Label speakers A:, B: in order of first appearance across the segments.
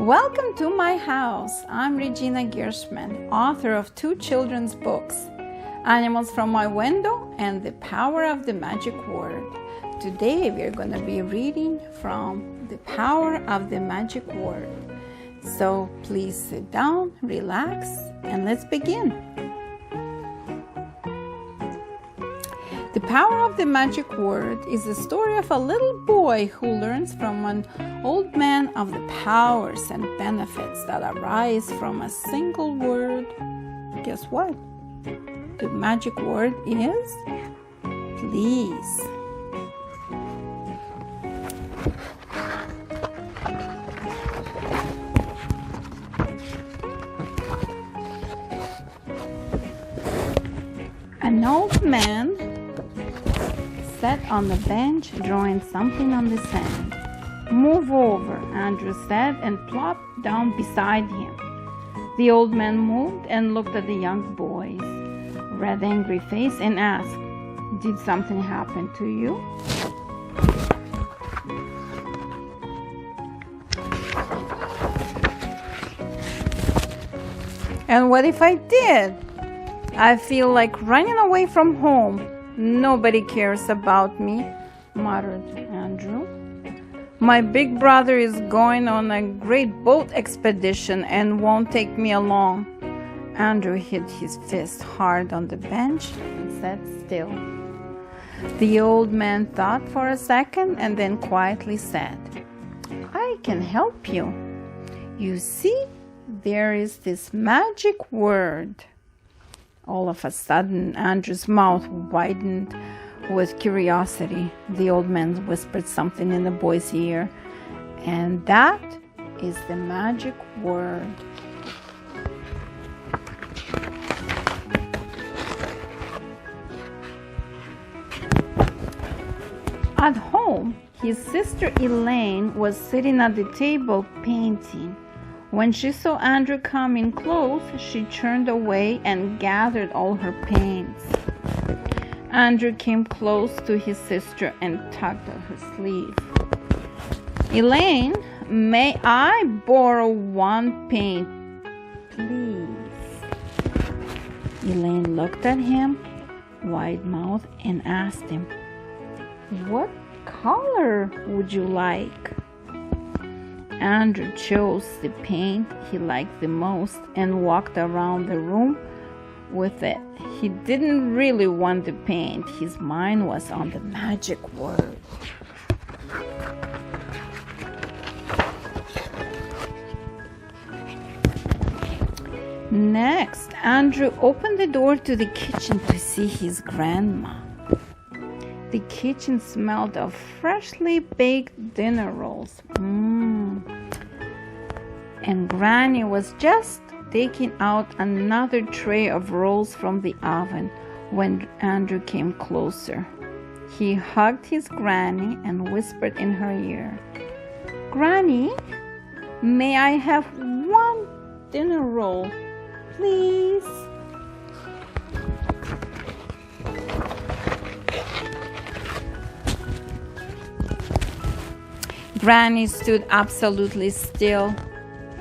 A: Welcome to my house. I'm Regina Gershman, author of 2 children's books, Animals from My Window and The Power of the Magic Word. Today we're going to be reading from The Power of the Magic Word. So please sit down, relax, and let's begin. The Power of the Magic Word is the story of a little boy who learns from an old man of the powers and benefits that arise from a single word. Guess what? The magic word is please. An old man sat on the bench drawing something on the sand. "Move over," Andrew said, and plopped down beside him. The old man moved and looked at the young boy's red, angry face and asked, "Did something happen to you?" "And what if I did? I feel like running away from home. Nobody cares about me," muttered Andrew. "My big brother is going on a great boat expedition and won't take me along." Andrew hit his fist hard on the bench and sat still. The old man thought for a second and then quietly said, "I can help you. You see, there is this magic word." All of a sudden, Andrew's mouth widened with curiosity. The old man whispered something in the boy's ear, and that is the magic word. At home, his sister Elaine was sitting at the table painting. When she saw Andrew coming close, she turned away and gathered all her paints. Andrew came close to his sister and tugged at her sleeve. "Elaine, may I borrow one paint, please?" Elaine looked at him, wide-mouthed, and asked him, "What color would you like?" Andrew chose the paint he liked the most and walked around the room with it. He didn't really want the paint. His mind was on the magic word. Next, Andrew opened the door to the kitchen to see his grandma. The kitchen smelled of freshly baked dinner rolls. And Granny was just taking out another tray of rolls from the oven when Andrew came closer. He hugged his Granny and whispered in her ear, "Granny, may I have one dinner roll, please?" Granny stood absolutely still.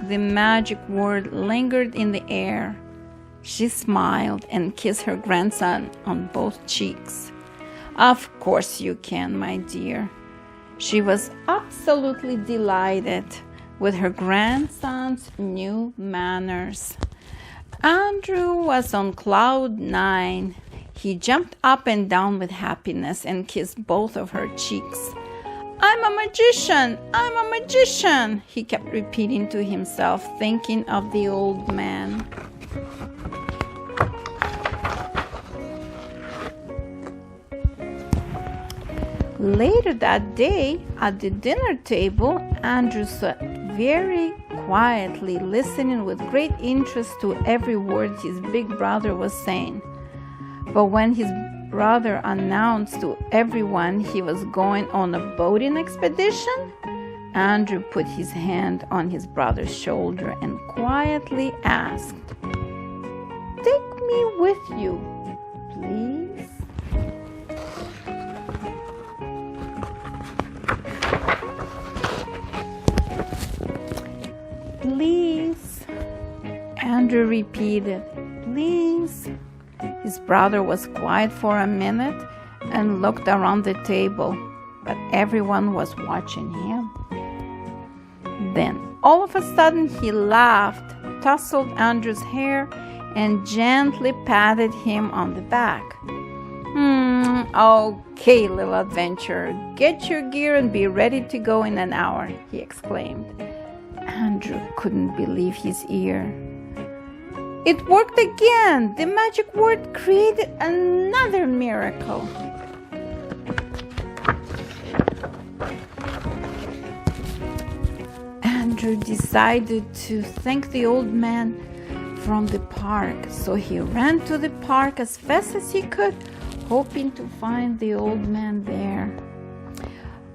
A: The magic word lingered in the air. She smiled and kissed her grandson on both cheeks. "Of course you can, my dear." She was absolutely delighted with her grandson's new manners. Andrew was on cloud 9. He jumped up and down with happiness and kissed both of her cheeks. "I'm a magician! I'm a magician!" he kept repeating to himself, thinking of the old man. Later that day, at the dinner table, Andrew sat very quietly, listening with great interest to every word his big brother was saying. But when his brother announced to everyone he was going on a boating expedition, Andrew put his hand on his brother's shoulder and quietly asked, "Take me with you, please?" Please, Andrew repeated, please. His brother was quiet for a minute and looked around the table, but everyone was watching him. Then, all of a sudden, he laughed, tousled Andrew's hair, and gently patted him on the back. Okay, little adventurer, get your gear and be ready to go in an hour, he exclaimed. Andrew couldn't believe his ear. It worked again! The magic word created another miracle. Andrew decided to thank the old man from the park, so he ran to the park as fast as he could, hoping to find the old man there.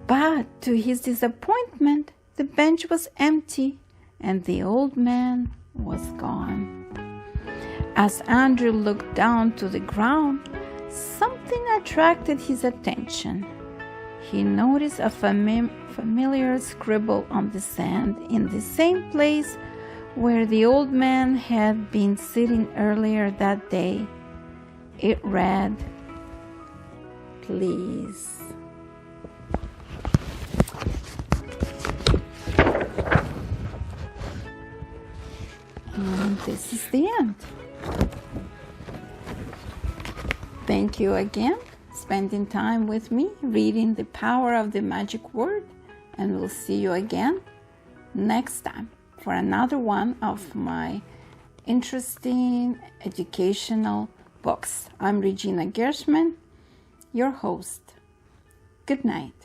A: But to his disappointment, the bench was empty and the old man was gone. As Andrew looked down to the ground, something attracted his attention. He noticed a familiar scribble on the sand in the same place where the old man had been sitting earlier that day. It read, "Please." And this is the end. Thank you again, spending time with me, reading the power of the magic word, and we'll see you again next time for another one of my interesting educational books. I'm Regina Gershman, your host. Good night.